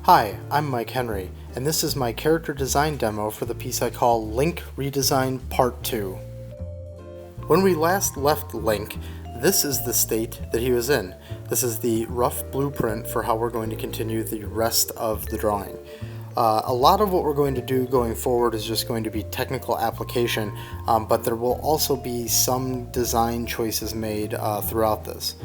Hi, I'm Mike Henry, and this is my character design demo for the piece I call Link Redesign Part 2. When we last left Link, this is the state that he was in. This is the rough blueprint for how we're going to continue the rest of the drawing. A lot of what we're going to do going forward is just going to be technical application, but there will also be some design choices made throughout this.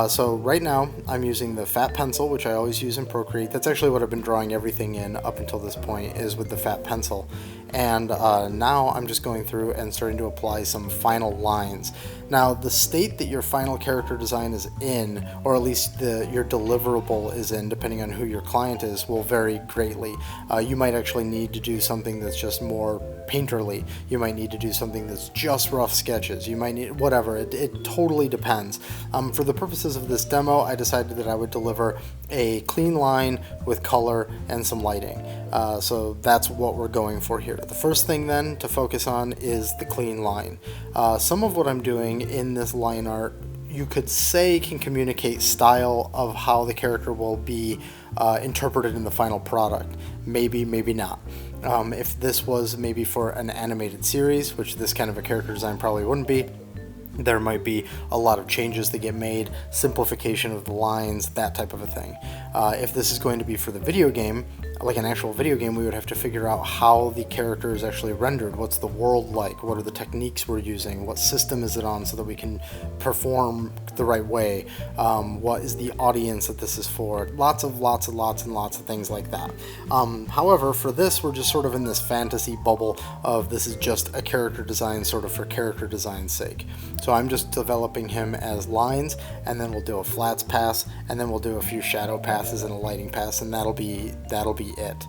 So right now I'm using the fat pencil, which I always use in Procreate. That's actually what I've been drawing everything in up until this point, is with the fat pencil. And now I'm just going through and starting to apply some final lines. Now, the state that your final character design is in, or at least your deliverable is in, depending on who your client is, will vary greatly. You might actually need to do something that's just more painterly. You might need to do something that's just rough sketches. You might need whatever. It totally depends. For the purposes of this demo, I decided that I would deliver a clean line with color and some lighting. So that's what we're going for here. The first thing then to focus on is the clean line. Some of what I'm doing in this line art, you could say, can communicate style of how the character will be interpreted in the final product. Maybe, maybe not. If this was maybe for an animated series, which this kind of a character design probably wouldn't be, there might be a lot of changes that get made, simplification of the lines, that type of a thing. If this is going to be for the video game, like an actual video game, we would have to figure out how the character is actually rendered. What's the world like? What are the techniques we're using? What system is it on so that we can perform the right way? What is the audience that this is for? Lots and lots of things like that. However, for this, we're just sort of in this fantasy bubble of this is just a character design sort of for character design's sake. So I'm just developing him as lines, and then we'll do a flats pass, and then we'll do a few shadow passes and a lighting pass, and that'll be it.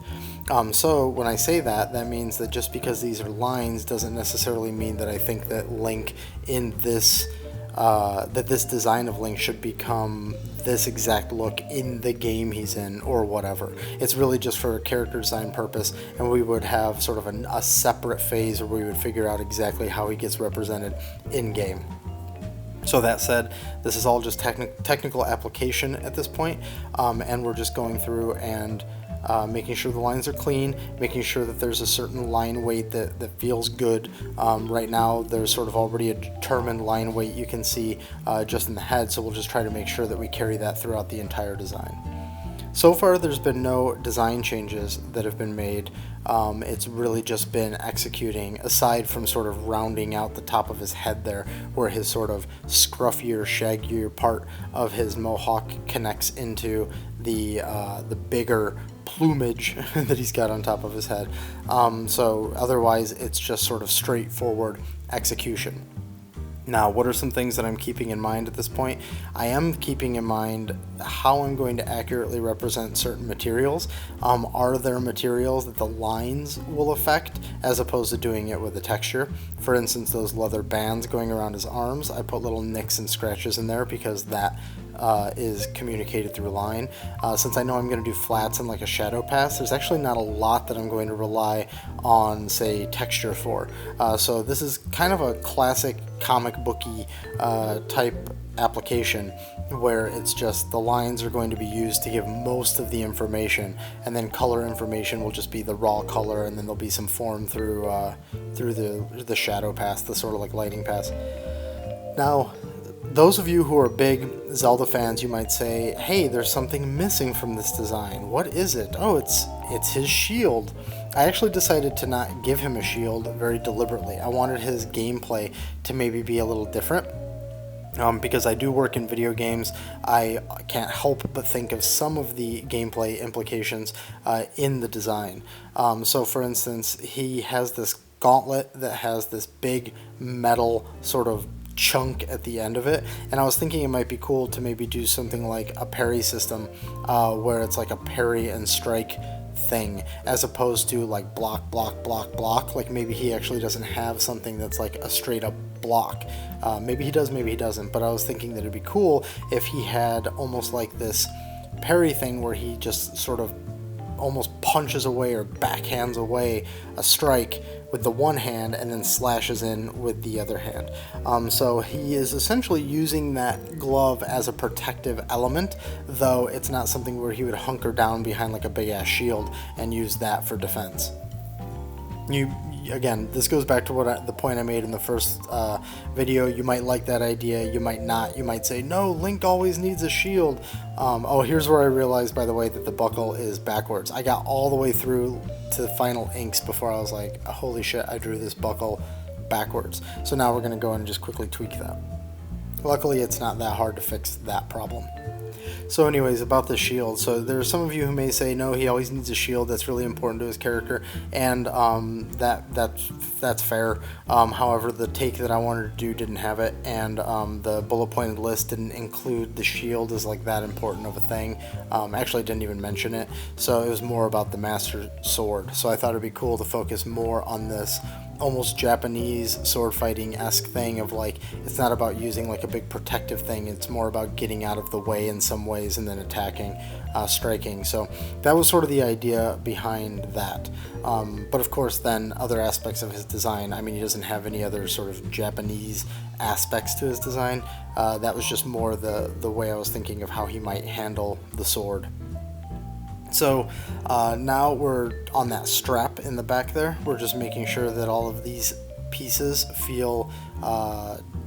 So when I say that, that means that just because these are lines doesn't necessarily mean that I think that Link in this that this design of Link should become this exact look in the game he's in or whatever. It's really just for a character design purpose, and we would have sort of a separate phase where we would figure out exactly how he gets represented in game. So that said, this is all just technical application at this point, and we're just going through and making sure the lines are clean, making sure that there's a certain line weight that feels good. Right now there's sort of already a determined line weight you can see just in the head, so we'll just try to make sure that we carry that throughout the entire design. So far there's been no design changes that have been made. It's really just been executing, aside from sort of rounding out the top of his head there, where his sort of scruffier, shaggier part of his mohawk connects into the bigger plumage that he's got on top of his head. So otherwise it's just sort of straightforward execution. Now, what are some things that I'm keeping in mind at this point? I am keeping in mind how I'm going to accurately represent certain materials. Are there materials that the lines will affect as opposed to doing it with a texture? For instance, those leather bands going around his arms, I put little nicks and scratches in there because that is communicated through line. Since I know I'm going to do flats and like a shadow pass, there's actually not a lot that I'm going to rely on, say, texture for. So this is kind of a classic comic booky type application where it's just the lines are going to be used to give most of the information, and then color information will just be the raw color, and then there'll be some form through the shadow pass, the sort of like lighting pass. Now, those of you who are big Zelda fans, you might say, hey, there's something missing from this design. What is it? Oh, it's his shield. I actually decided to not give him a shield very deliberately. I wanted his gameplay to maybe be a little different. Because I do work in video games, I can't help but think of some of the gameplay implications in the design. So for instance, he has this gauntlet that has this big metal sort of chunk at the end of it, and I was thinking it might be cool to maybe do something like a parry system where it's like a parry and strike thing as opposed to like block. Like maybe he actually doesn't have something that's like a straight up block. Maybe he does, maybe he doesn't, but I was thinking that it'd be cool if he had almost like this parry thing where he just sort of almost punches away or backhands away a strike with the one hand and then slashes in with the other hand. So he is essentially using that glove as a protective element, though it's not something where he would hunker down behind like a big ass shield and use that for defense. Again, this goes back to the point I made in the first video. You might like that idea, you might not. You might say, no, Link always needs a shield. Oh, here's where I realized, by the way, that the buckle is backwards. I got all the way through to the final inks before I was like, holy shit, I drew this buckle backwards. So now we're going to go and just quickly tweak that. Luckily, it's not that hard to fix that problem. So anyways, about the shield. So there are some of you who may say, no, he always needs a shield. That's really important to his character, and that's fair. However, the take that I wanted to do didn't have it, and the bullet pointed list didn't include the shield as like that important of a thing. Actually, didn't even mention it. So it was more about the Master Sword. So I thought it'd be cool to focus more on this almost Japanese sword fighting-esque thing of like, it's not about using like a big protective thing, it's more about getting out of the way in some ways and then attacking, striking. So that was sort of the idea behind that. But of course then other aspects of his design, I mean, he doesn't have any other sort of Japanese aspects to his design. That was just more the way I was thinking of how he might handle the sword. So now we're on that strap in the back there. We're just making sure that all of these pieces feel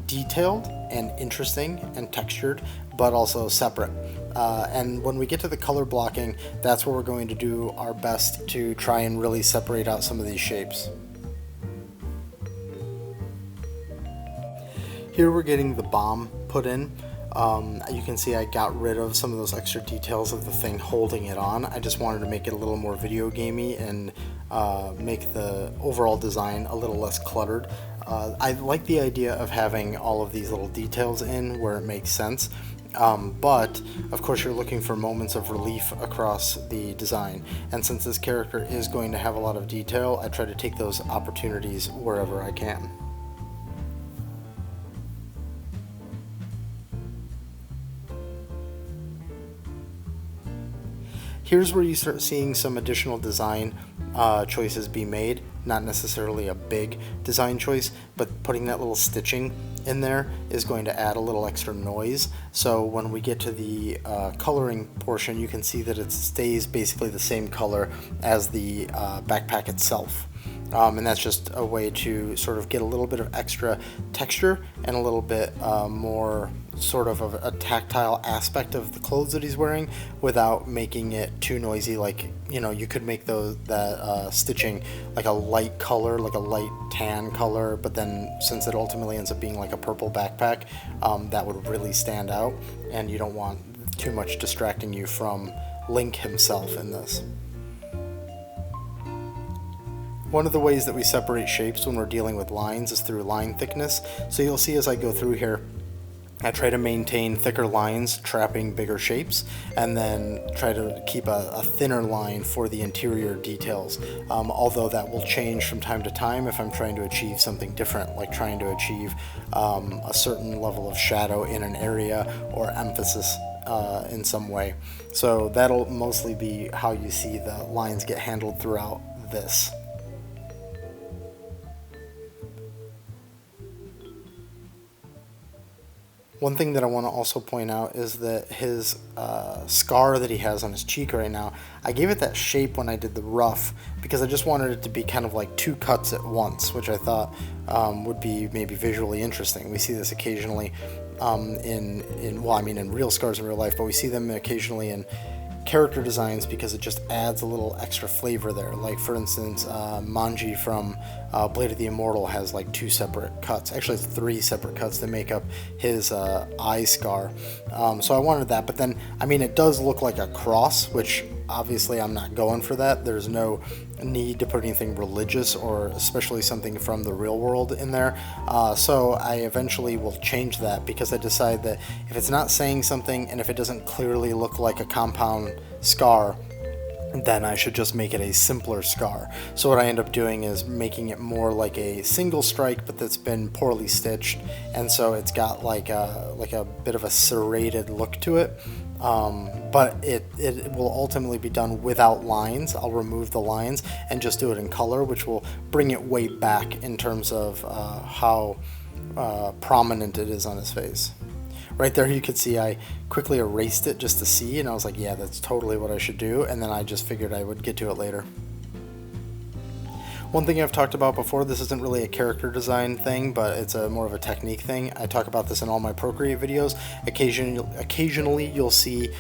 detailed and interesting and textured, but also separate. And when we get to the color blocking, that's where we're going to do our best to try and really separate out some of these shapes. Here we're getting the bomb put in. You can see I got rid of some of those extra details of the thing holding it on. I just wanted to make it a little more video gamey and make the overall design a little less cluttered. I like the idea of having all of these little details in where it makes sense, but of course you're looking for moments of relief across the design, and since this character is going to have a lot of detail, I try to take those opportunities wherever I can. Here's where you start seeing some additional design choices be made. Not necessarily a big design choice, but putting that little stitching in there is going to add a little extra noise. So when we get to the coloring portion, you can see that it stays basically the same color as the backpack itself. And that's just a way to sort of get a little bit of extra texture and a little bit more sort of a tactile aspect of the clothes that he's wearing without making it too noisy. Like, you know, you could make that stitching like a light color, like a light tan color, but then since it ultimately ends up being like a purple backpack, that would really stand out, and you don't want too much distracting you from Link himself in this. One of the ways that we separate shapes when we're dealing with lines is through line thickness. So you'll see as I go through here, I try to maintain thicker lines trapping bigger shapes, and then try to keep a thinner line for the interior details, although that will change from time to time if I'm trying to achieve something different, like trying to achieve a certain level of shadow in an area or emphasis in some way. So that'll mostly be how you see the lines get handled throughout this. One thing that I want to also point out is that his scar that he has on his cheek right now, I gave it that shape when I did the rough because I just wanted it to be kind of like two cuts at once, which I thought would be maybe visually interesting. We see this occasionally in real scars in real life, but we see them occasionally in character designs because it just adds a little extra flavor there. Like for instance, Manji from Blade of the Immortal has like two separate cuts. Actually it's three separate cuts that make up his eye scar. So I wanted that, but then I mean it does look like a cross, which obviously I'm not going for that. There's no need to put anything religious or especially something from the real world in there. So I eventually will change that because I decide that if it's not saying something and if it doesn't clearly look like a compound scar, then I should just make it a simpler scar. So what I end up doing is making it more like a single strike, but that's been poorly stitched, and so it's got like a bit of a serrated look to it. But it will ultimately be done without lines. I'll remove the lines and just do it in color, which will bring it way back in terms of how prominent it is on his face. Right there you could see I quickly erased it just to see, and I was like, yeah, that's totally what I should do, and then I just figured I would get to it later. One thing I've talked about before, this isn't really a character design thing, but it's more of a technique thing. I talk about this in all my Procreate videos. Occasionally you'll see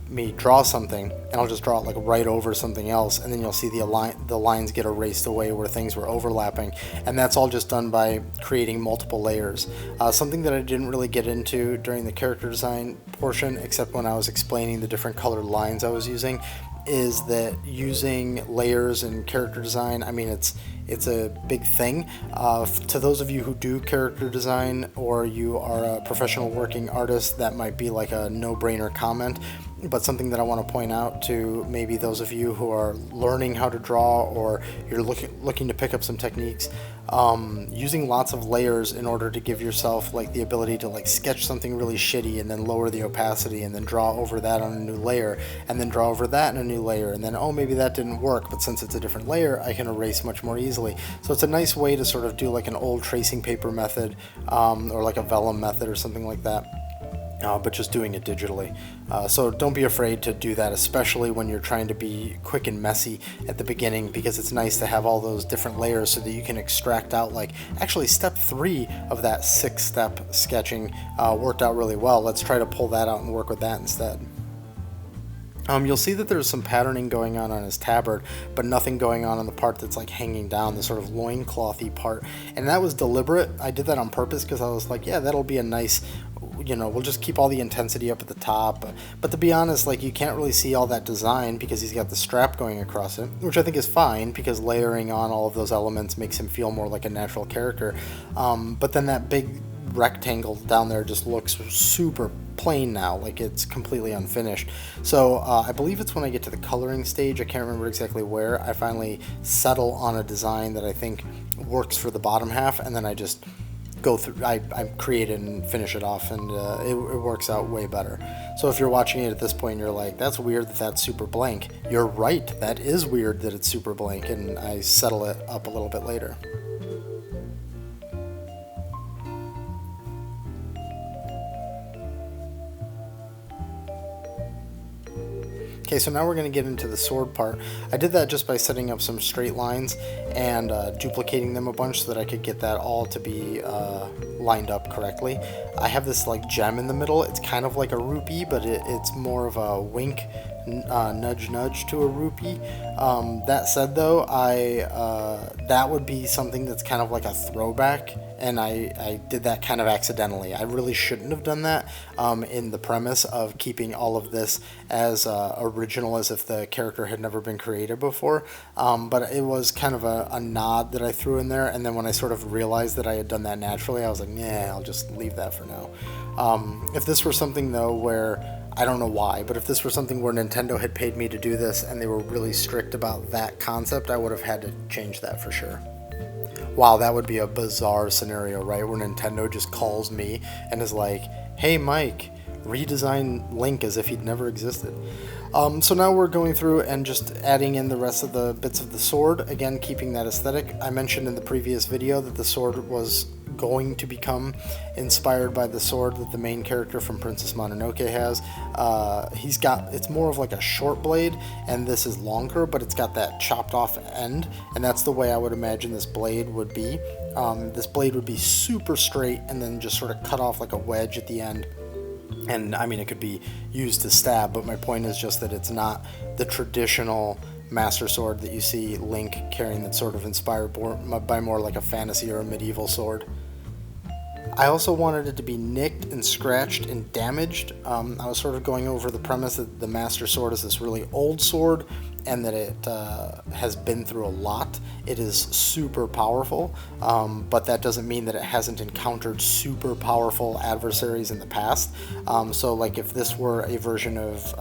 me draw something, and I'll just draw it like right over something else, and then you'll see the lines get erased away where things were overlapping, and that's all just done by creating multiple layers. Something that I didn't really get into during the character design portion, except when I was explaining the different colored lines I was using, is that using layers in character design, I mean, it's a big thing. To those of you who do character design, or you are a professional working artist, that might be like a no-brainer comment, but something that I want to point out to maybe those of you who are learning how to draw, or you're looking to pick up some techniques, using lots of layers in order to give yourself like the ability to like sketch something really shitty and then lower the opacity and then draw over that on a new layer and then draw over that in a new layer, and then, oh, maybe that didn't work, but since it's a different layer I can erase much more easily. So it's a nice way to sort of do like an old tracing paper method, or like a vellum method or something like that. But just doing it digitally. So don't be afraid to do that, especially when you're trying to be quick and messy at the beginning, because it's nice to have all those different layers so that you can extract out, like, actually step 3 of that 6-step sketching worked out really well. Let's try to pull that out and work with that instead. You'll see that there's some patterning going on his tabard, but nothing going on the part that's like hanging down, the sort of loinclothy part. And that was deliberate. I did that on purpose because I was like, yeah, that'll be a nice, we'll just keep all the intensity up at the top. But to be honest, like, you can't really see all that design because he's got the strap going across it, which I think is fine because layering on all of those elements makes him feel more like a natural character. But then that big rectangle down there just looks super plain now, like it's completely unfinished. So I believe it's when I get to the coloring stage, I can't remember exactly where, I finally settle on a design that I think works for the bottom half, and then I just go through, I create it and finish it off, and it works out way better. So if you're watching it at this point and you're like, that's weird that that's super blank, you're right, that is weird that it's super blank, and I settle it up a little bit later. Okay, so now we're going to get into the sword part. I did that just by setting up some straight lines and duplicating them a bunch so that I could get that all to be lined up correctly. I have this like gem in the middle. It's kind of like a rupee, but it's more of a wink, nudge nudge to a rupee. That said though, that would be something that's kind of like a throwback, and I did that kind of accidentally. I really shouldn't have done that in the premise of keeping all of this as original as if the character had never been created before, but it was kind of a nod that I threw in there, and then when I sort of realized that I had done that naturally, I was like, nah, I'll just leave that for now. If this were something though where, I don't know why, but if this were something where Nintendo had paid me to do this and they were really strict about that concept, I would have had to change that for sure. Wow, that would be a bizarre scenario, right? Where Nintendo just calls me and is like, hey Mike, redesign Link as if he'd never existed. So now we're going through and just adding in the rest of the bits of the sword, again keeping that aesthetic. I mentioned in the previous video that the sword was going to become inspired by the sword that the main character from Princess Mononoke has. It's more of like a short blade, and this is longer, but it's got that chopped off end, and that's the way I would imagine this blade would be. This blade would be super straight and then just sort of cut off like a wedge at the end. And I mean, it could be used to stab, but my point is just that it's not the traditional Master Sword that you see Link carrying, that's sort of inspired by more like a fantasy or a medieval sword. I also wanted it to be nicked and scratched and damaged. I was sort of going over the premise that the Master Sword is this really old sword, and that it has been through a lot, it is super powerful, but that doesn't mean that it hasn't encountered super powerful adversaries in the past. So like if this were a version of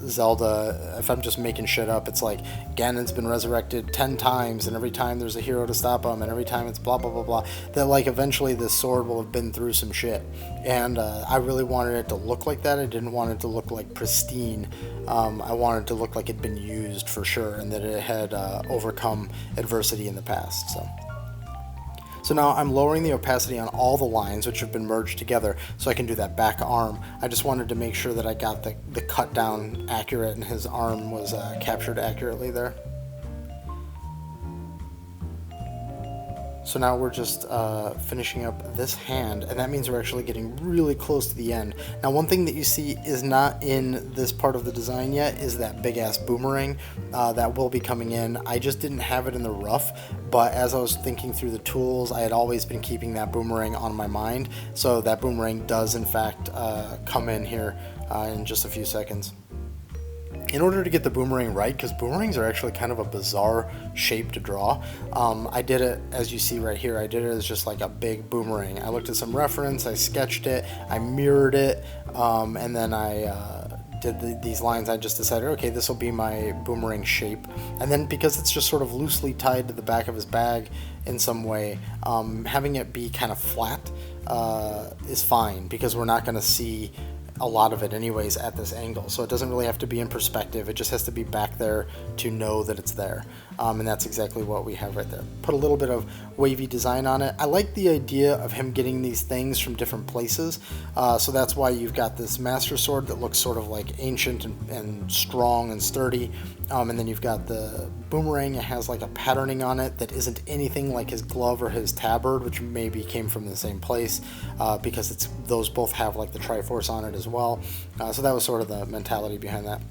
Zelda, if I'm just making shit up, it's like Ganon's been resurrected 10 times, and every time there's a hero to stop him, and every time it's blah blah blah blah, that like eventually this sword will have been through some shit. And I really wanted it to look like that. I didn't want it to look like pristine. I wanted it to look like it'd been used for sure, and that it had overcome adversity in the past. So now I'm lowering the opacity on all the lines, which have been merged together, so I can do that back arm. I just wanted to make sure that I got the cut down accurate and his arm was captured accurately there. So now we're just finishing up this hand, and that means we're actually getting really close to the end. Now one thing that you see is not in this part of the design yet is that big ass boomerang that will be coming in. I just didn't have it in the rough, but as I was thinking through the tools, I had always been keeping that boomerang on my mind, so that boomerang does in fact come in here in just a few seconds. In order to get the boomerang right, because boomerangs are actually kind of a bizarre shape to draw, I did it, as you see right here, I did it as just like a big boomerang. I looked at some reference, I sketched it, I mirrored it, and then I did these lines. I just decided, okay, this will be my boomerang shape. And then because it's just sort of loosely tied to the back of his bag in some way, having it be kind of flat is fine, because we're not going to see a lot of it anyways at this angle, so it doesn't really have to be in perspective. It just has to be back there to know that it's there, and that's exactly what we have right there. Put a little bit of wavy design on it. I like the idea of him getting these things from different places, so that's why you've got this master sword that looks sort of like ancient and strong and sturdy, and then you've got the boomerang. It has like a patterning on it that isn't anything like his glove or his tabard, which maybe came from the same place, because those both have like the Triforce on it as well. So that was sort of the mentality behind that.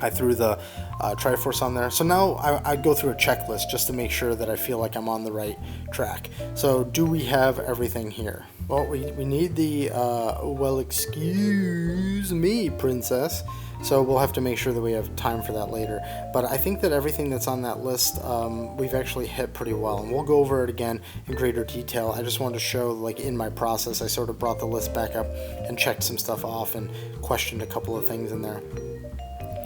I threw the Triforce on there. So now I'd go through a checklist just to make sure that I feel like I'm on the right track. So do we have everything here? Well, we need the, well, excuse me, princess. So we'll have to make sure that we have time for that later. But I think that everything that's on that list, we've actually hit pretty well. And we'll go over it again in greater detail. I just wanted to show, like, in my process, I sort of brought the list back up and checked some stuff off and questioned a couple of things in there.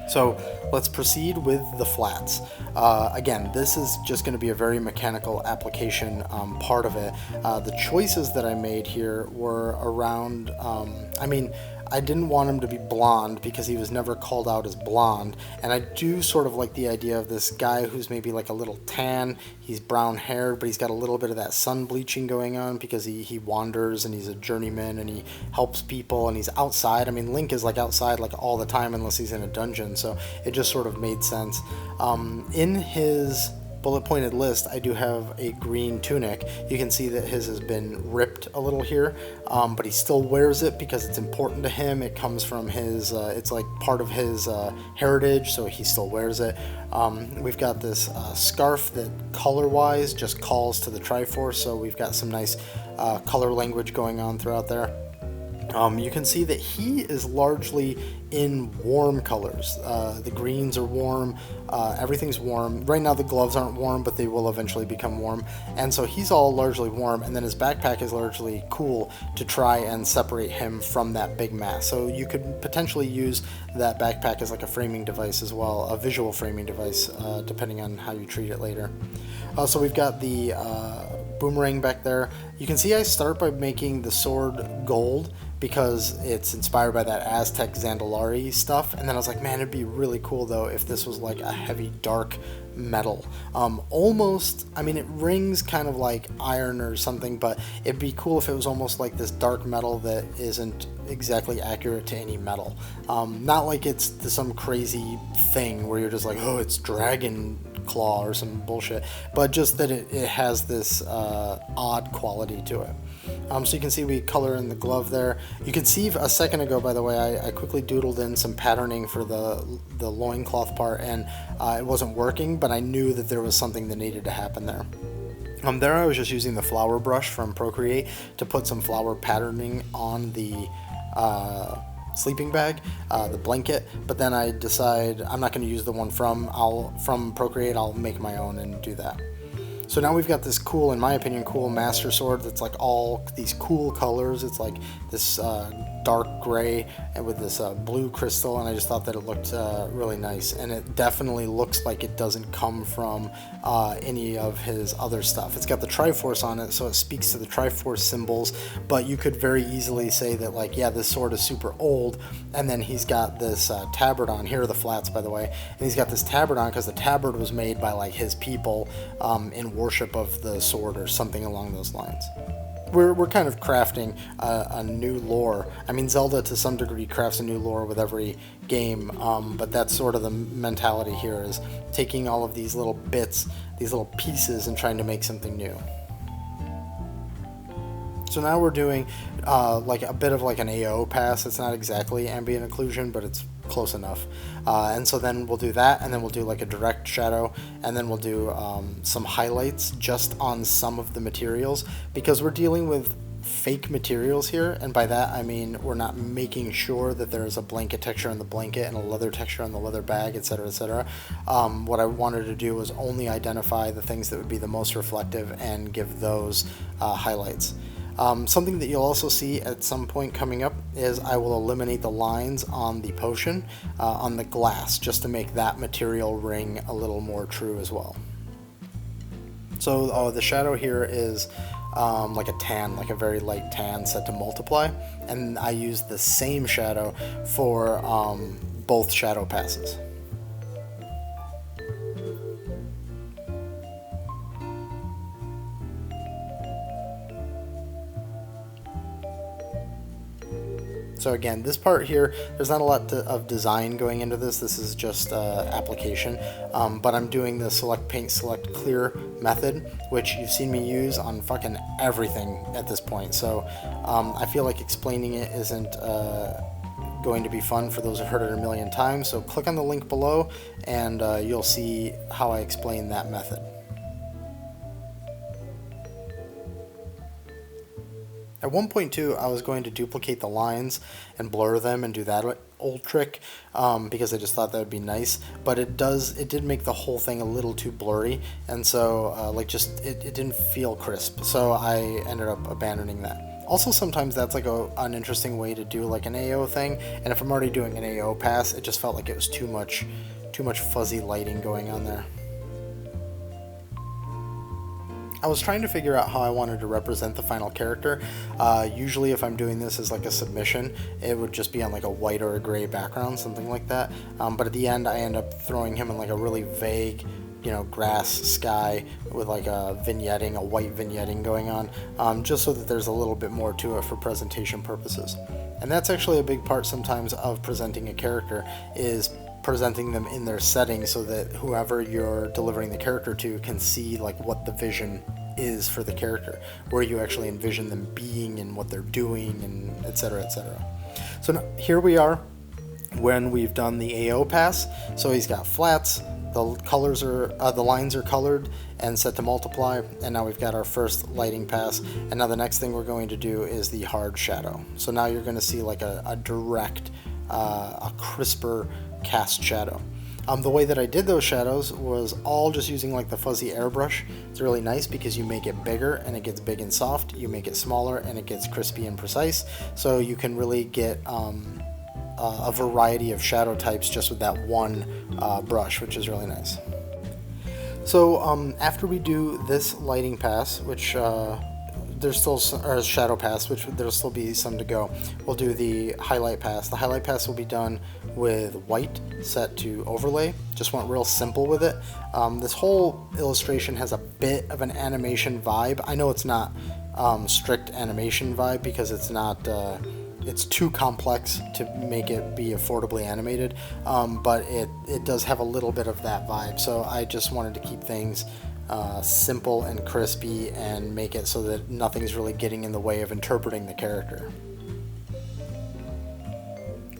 So let's proceed with the flats. Again, this is just going to be a very mechanical application part of it. The choices that I made here were around, I didn't want him to be blonde because he was never called out as blonde, and I do sort of like the idea of this guy who's maybe like a little tan. He's brown haired, but he's got a little bit of that sun bleaching going on because he wanders and he's a journeyman and he helps people and he's outside. I mean, Link is like outside like all the time unless he's in a dungeon, so it just sort of made sense. In his bullet pointed list, I do have a green tunic. You can see that his has been ripped a little here, but he still wears it because it's important to him. It comes from his, it's like part of his heritage, so he still wears it. We've got this scarf that color-wise just calls to the Triforce, so we've got some nice color language going on throughout there. You can see that he is largely in warm colors. The greens are warm, everything's warm. Right now the gloves aren't warm, but they will eventually become warm. And so he's all largely warm, and then his backpack is largely cool to try and separate him from that big mass. So you could potentially use that backpack as like a framing device as well, a visual framing device, depending on how you treat it later. So we've got the boomerang back there. You can see I start by making the sword gold because it's inspired by that Aztec Zandalari stuff, and then I was like, man, it'd be really cool though if this was like a heavy dark metal. Almost, I mean, it rings kind of like iron or something, but it'd be cool if it was almost like this dark metal that isn't exactly accurate to any metal. Not like it's some crazy thing where you're just like, oh, it's dragon claw or some bullshit, but just that it has this odd quality to it. So you can see we color in the glove there. You can see a second ago, by the way, I quickly doodled in some patterning for the loincloth part, and it wasn't working, but I knew that there was something that needed to happen there. There I was just using the flower brush from Procreate to put some flower patterning on the sleeping bag, the blanket, but then I decide I'm not going to use the one from Procreate. I'll make my own and do that. So now we've got this cool, in my opinion, cool Master Sword that's like all these cool colors. It's like this dark gray and with this blue crystal, and I just thought that it looked really nice. And it definitely looks like it doesn't come from any of his other stuff. It's got the Triforce on it, so it speaks to the Triforce symbols, but you could very easily say that, like, yeah, this sword is super old, and then he's got this tabard on. Here are the flats, by the way. And he's got this tabard on because the tabard was made by, like, his people in worship of the sword or something along those lines. We're kind of crafting a new lore. I mean, Zelda to some degree crafts a new lore with every game, but that's sort of the mentality here, is taking all of these little bits, these little pieces, and trying to make something new. So now we're doing like a bit of like an AO pass. It's not exactly ambient occlusion, but it's close enough. And so then we'll do that, and then we'll do like a direct shadow, and then we'll do some highlights just on some of the materials, because we're dealing with fake materials here, and by that I mean we're not making sure that there's a blanket texture on the blanket and a leather texture on the leather bag, etc., etc. What I wanted to do was only identify the things that would be the most reflective and give those highlights. Something that you'll also see at some point coming up is I will eliminate the lines on the potion on the glass, just to make that material ring a little more true as well. So the shadow here is like a tan, like a very light tan set to multiply, and I use the same shadow for both shadow passes. So again, this part here, there's not a lot of design going into this. This is just application, but I'm doing the select paint, select clear method, which you've seen me use on fucking everything at this point. So I feel like explaining it isn't going to be fun for those who've heard it a million times. So click on the link below and you'll see how I explain that method. At one point too, I was going to duplicate the lines and blur them and do that old trick because I just thought that would be nice, but it did make the whole thing a little too blurry, and so it didn't feel crisp, so I ended up abandoning that. Also, sometimes that's like an interesting way to do like an AO thing, and if I'm already doing an AO pass, it just felt like it was too much fuzzy lighting going on there. I was trying to figure out how I wanted to represent the final character. Usually if I'm doing this as like a submission, it would just be on like a white or a gray background, something like that. But at the end, I end up throwing him in like a really vague, grass sky with like a white vignetting going on, just so that there's a little bit more to it for presentation purposes. And that's actually a big part sometimes of presenting a character, is presenting them in their setting so that whoever you're delivering the character to can see like what the vision is for the character, where you actually envision them being and what they're doing, and etc., etc. So now, here we are when we've done the AO pass. So he's got flats, the lines are colored and set to multiply, and now we've got our first lighting pass, and now the next thing we're going to do is the hard shadow. So now you're going to see like a direct, a crisper cast shadow. The way that I did those shadows was all just using like the fuzzy airbrush. It's really nice because you make it bigger and it gets big and soft, you make it smaller and it gets crispy and precise, so you can really get a variety of shadow types just with that one brush, which is really nice. So after we do this lighting pass, which there's still or shadow pass, which there'll still be some to go, we'll do the highlight pass. The highlight pass will be done with white set to overlay. Just went real simple with it. This whole illustration has a bit of an animation vibe. I know it's not strict animation vibe because it's not it's too complex to make it be affordably animated, but it does have a little bit of that vibe. So I just wanted to keep things simple and crispy and make it so that nothing's really getting in the way of interpreting the character.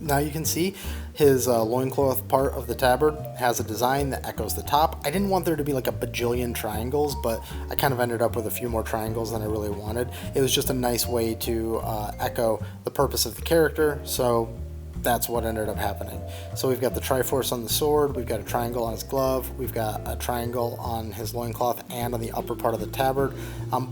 Now you can see his loincloth part of the tabard has a design that echoes the top. I didn't want there to be like a bajillion triangles, but I kind of ended up with a few more triangles than I really wanted. It was just a nice way to echo the purpose of the character, so that's what ended up happening. So we've got the Triforce on the sword, we've got a triangle on his glove, we've got a triangle on his loincloth and on the upper part of the tabard.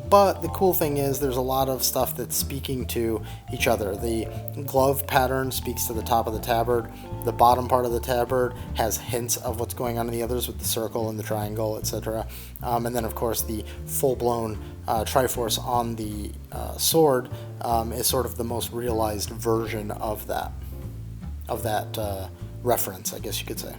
But the cool thing is there's a lot of stuff that's speaking to each other. The glove pattern speaks to the top of the tabard. The bottom part of the tabard has hints of what's going on in the others with the circle and the triangle, etc. And then of course the full-blown Triforce on the sword is sort of the most realized version of that reference, I guess you could say.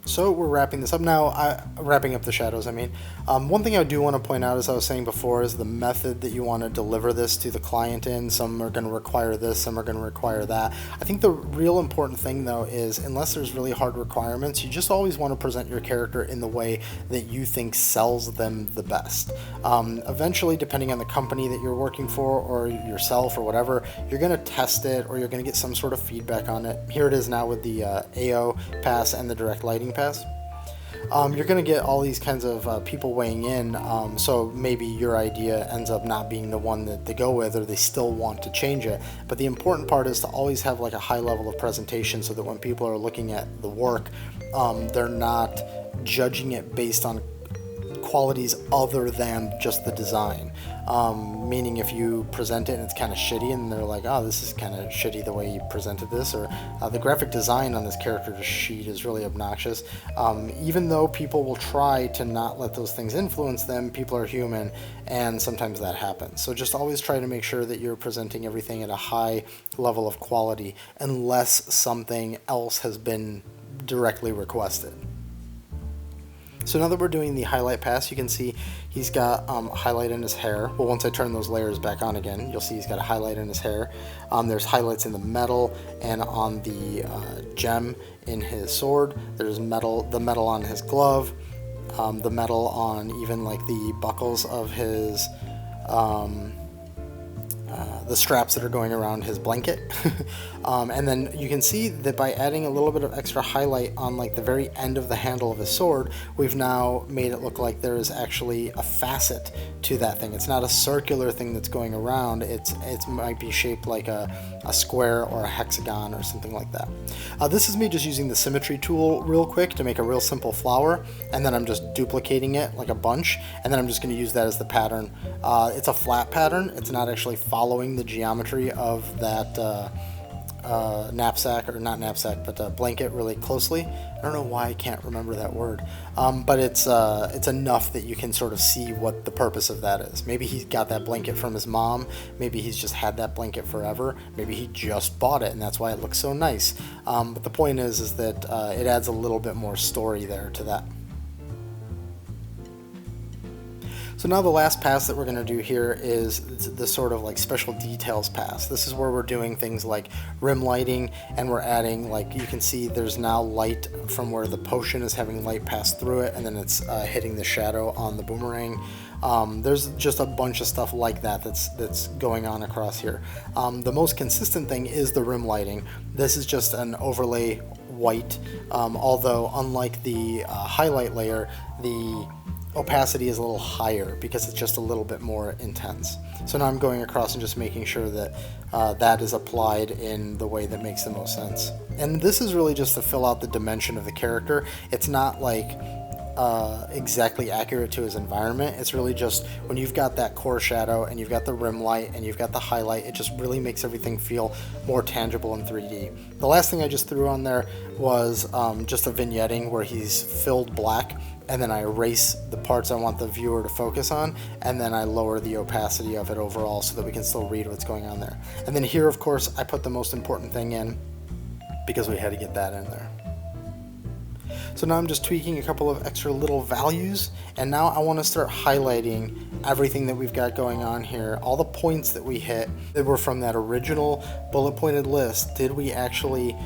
So we're wrapping this up now, wrapping up the shadows, I mean. One thing I do want to point out, as I was saying before, is the method that you want to deliver this to the client in. Some are going to require this, some are going to require that. I think the real important thing, though, is unless there's really hard requirements, you just always want to present your character in the way that you think sells them the best. Eventually, depending on the company that you're working for or yourself or whatever, you're going to test it or you're going to get some sort of feedback on it. Here it is now with the AO pass and the direct lighting pass. You're going to get all these kinds of people weighing in, so maybe your idea ends up not being the one that they go with, or they still want to change it. But the important part is to always have like a high level of presentation so that when people are looking at the work, they're not judging it based on qualities other than just the design. Meaning if you present it and it's kind of shitty and they're like, oh, this is kind of shitty the way you presented this, or the graphic design on this character sheet is really obnoxious. Even though people will try to not let those things influence them, people are human and sometimes that happens. So just always try to make sure that you're presenting everything at a high level of quality unless something else has been directly requested. So now that we're doing the highlight pass, you can see he's got highlight in his hair. Well, once I turn those layers back on again, you'll see he's got a highlight in his hair. There's highlights in the metal and on the gem in his sword. There's the metal on his glove, the metal on even like the buckles of his the straps that are going around his blanket. And then you can see that by adding a little bit of extra highlight on like the very end of the handle of his sword, we've now made it look like there is actually a facet to that thing. It's not a circular thing that's going around. It might be shaped like a square or a hexagon or something like that. This is me just using the symmetry tool real quick to make a real simple flower, and then I'm just duplicating it like a bunch, and then I'm just going to use that as the pattern. It's a flat pattern. It's not actually following the geometry of that knapsack, or not knapsack, but blanket really closely. I don't know why I can't remember that word, but it's enough that you can sort of see what the purpose of that is. Maybe he got that blanket from his mom, maybe he's just had that blanket forever, maybe he just bought it and that's why it looks so nice. But the point is that it adds a little bit more story there to that. So now the last pass that we're going to do here is the sort of like special details pass. This is where we're doing things like rim lighting, and we're adding, like you can see there's now light from where the potion is having light pass through it, and then it's hitting the shadow on the boomerang. There's just a bunch of stuff like that that's going on across here. The most consistent thing is the rim lighting. This is just an overlay white, although unlike the highlight layer, the opacity is a little higher because it's just a little bit more intense. So now I'm going across and just making sure that that is applied in the way that makes the most sense. And this is really just to fill out the dimension of the character. It's not like exactly accurate to his environment. It's really just when you've got that core shadow and you've got the rim light and you've got the highlight, it just really makes everything feel more tangible in 3D. The last thing I just threw on there was just a vignetting where he's filled black, and then I erase the parts I want the viewer to focus on, and then I lower the opacity of it overall so that we can still read what's going on there. And then here, of course, I put the most important thing in because we had to get that in there. So now I'm just tweaking a couple of extra little values, and now I want to start highlighting everything that we've got going on here. All the points that we hit that were from that original bullet pointed list, did we actually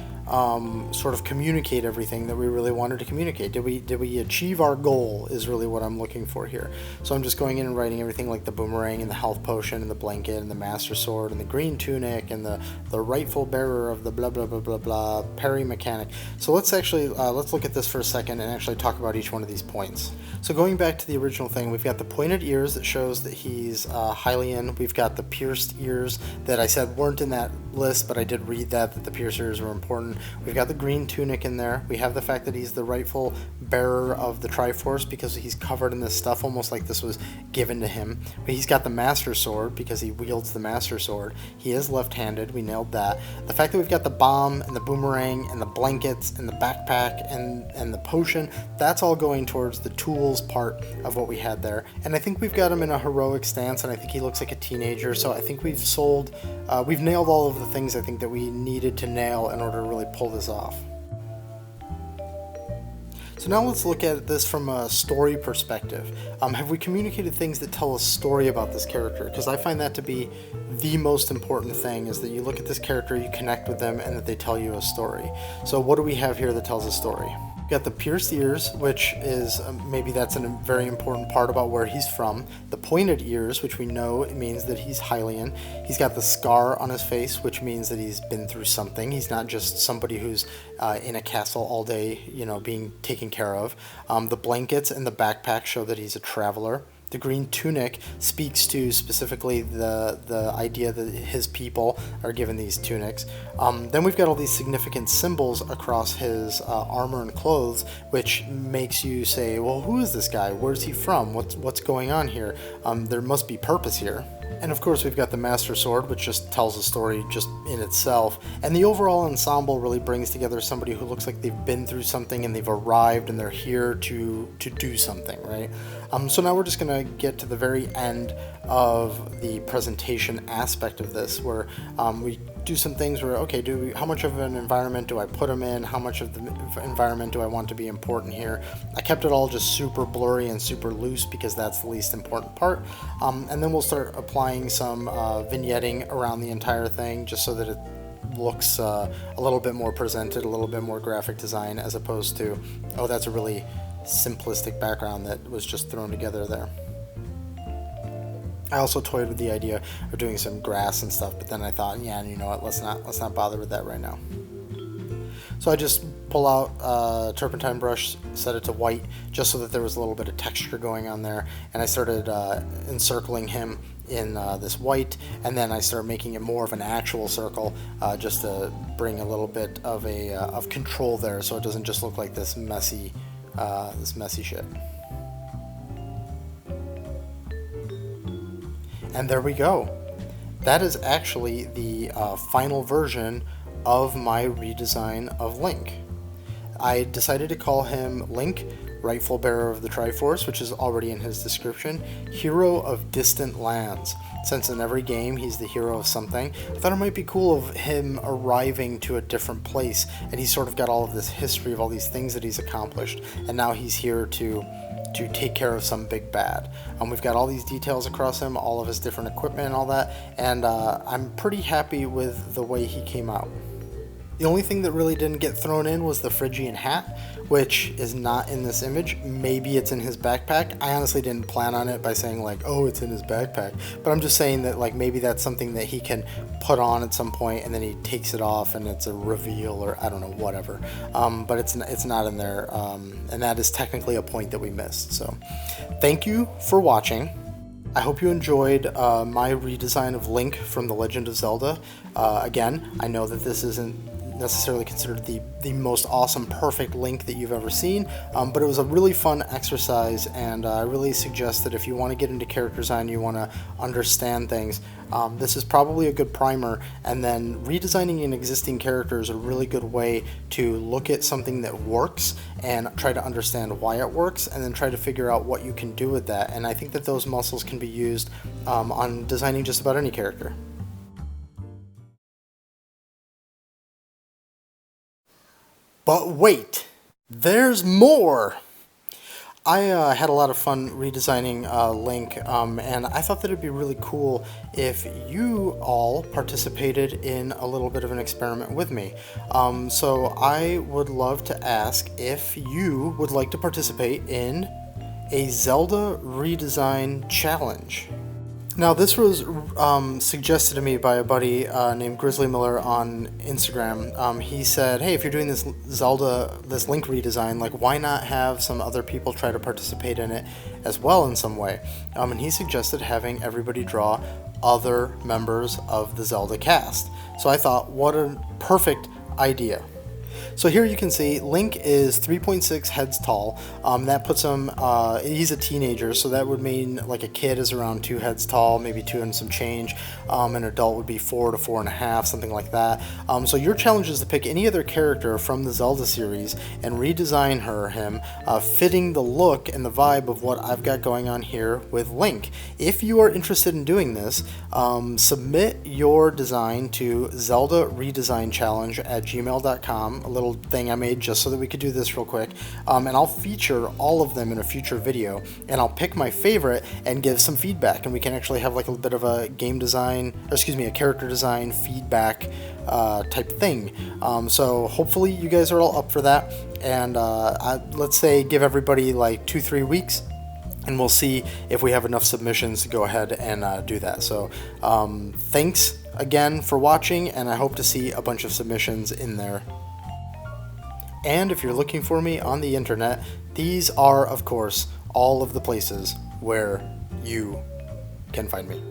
sort of communicate everything that we really wanted to communicate? Did we achieve our goal is really what I'm looking for here. So I'm just going in and writing everything like the boomerang and the health potion and the blanket and the master sword and the green tunic and the rightful bearer of the blah blah blah blah blah parry mechanic. So let's actually let's look at this for a second and actually talk about each one of these points. So going back to the original thing, we've got the pointed ears that shows that he's Hylian. We've got the pierced ears that I said weren't in that list, but I did read that the pierced ears were important. We've got the green tunic in there. We have the fact that he's the rightful bearer of the Triforce because he's covered in this stuff, almost like this was given to him. But he's got the Master Sword because he wields the Master Sword. He is left-handed. We nailed that. The fact that we've got the bomb and the boomerang and the blankets and the backpack and the potion, that's all going towards the tools part of what we had there. And I think we've got him in a heroic stance, and I think he looks like a teenager. So I think we've nailed all of the things I think that we needed to nail in order to really pull this off. So now let's look at this from a story perspective. Have we communicated things that tell a story about this character? Because I find that to be the most important thing, is that you look at this character, you connect with them, and that they tell you a story. So what do we have here that tells a story? We've got the pierced ears, which is maybe that's a very important part about where he's from. The pointed ears, which we know it means that he's Hylian. He's got the scar on his face, which means that he's been through something. He's not just somebody who's in a castle all day, being taken care of. The blankets and the backpack show that he's a traveler. The green tunic speaks to specifically the idea that his people are given these tunics. Then we've got all these significant symbols across his armor and clothes, which makes you say, well, who is this guy? Where's he from? What's going on here? There must be purpose here. And of course we've got the Master Sword, which just tells a story just in itself. And the overall ensemble really brings together somebody who looks like they've been through something and they've arrived and they're here to do something, right? So now we're just going to get to the very end of the presentation aspect of this, where we do some things where, okay, how much of an environment do I put them in? How much of the environment do I want to be important here? I kept it all just super blurry and super loose because that's the least important part. And then we'll start applying some vignetting around the entire thing, just so that it looks a little bit more presented, a little bit more graphic design, as opposed to, oh, that's a really simplistic background that was just thrown together there. I also toyed with the idea of doing some grass and stuff, but then I thought, yeah, you know what, let's not bother with that right now. So I just pull out a turpentine brush, set it to white, just so that there was a little bit of texture going on there, and I started encircling him in this white, and then I started making it more of an actual circle, just to bring a little bit of of control there, so it doesn't just look like this messy shit. And there we go. That is actually the final version of my redesign of Link. I decided to call him Link, rightful bearer of the Triforce, which is already in his description, hero of distant lands. Since in every game he's the hero of something, I thought it might be cool of him arriving to a different place, and he's sort of got all of this history of all these things that he's accomplished, and now he's here to take care of some big bad. We've got all these details across him, all of his different equipment and all that, and I'm pretty happy with the way he came out. The only thing that really didn't get thrown in was the Phrygian hat, which is not in this image. Maybe it's in his backpack. I honestly didn't plan on it by saying like, oh, it's in his backpack. But I'm just saying that like maybe that's something that he can put on at some point, and then he takes it off and it's a reveal, or I don't know, whatever. But it's not in there, and that is technically a point that we missed. So thank you for watching. I hope you enjoyed my redesign of Link from The Legend of Zelda. Again, I know that this isn't necessarily considered the most awesome, perfect Link that you've ever seen, but it was a really fun exercise, and I really suggest that if you want to get into character design, you want to understand things, this is probably a good primer. And then redesigning an existing character is a really good way to look at something that works and try to understand why it works, and then try to figure out what you can do with that. And I think that those muscles can be used on designing just about any character. But wait, there's more! I had a lot of fun redesigning Link, and I thought that it'd be really cool if you all participated in a little bit of an experiment with me. So I would love to ask if you would like to participate in a Zelda redesign challenge. Now, this was suggested to me by a buddy named Grizzly Miller on Instagram. He said, "Hey, if you're doing this Link redesign, like, why not have some other people try to participate in it as well in some way?" And he suggested having everybody draw other members of the Zelda cast. So I thought, what a perfect idea. So here you can see Link is 3.6 heads tall. That puts him, he's a teenager, so that would mean like a kid is around 2 heads tall, maybe 2 and some change. An adult would be 4 to 4.5, something like that. So your challenge is to pick any other character from the Zelda series and redesign him, fitting the look and the vibe of what I've got going on here with Link. If you are interested in doing this, submit your design to zeldaredesignchallenge@gmail.com, a little thing I made just so that we could do this real quick, and I'll feature all of them in a future video, and I'll pick my favorite and give some feedback, and we can actually have like a bit of a game design, or excuse me, a character design feedback type thing. So hopefully you guys are all up for that, and let's say give everybody like 2-3 weeks, and we'll see if we have enough submissions to go ahead and do that. So thanks again for watching, and I hope to see a bunch of submissions in there. And if you're looking for me on the internet, these are, of course, all of the places where you can find me.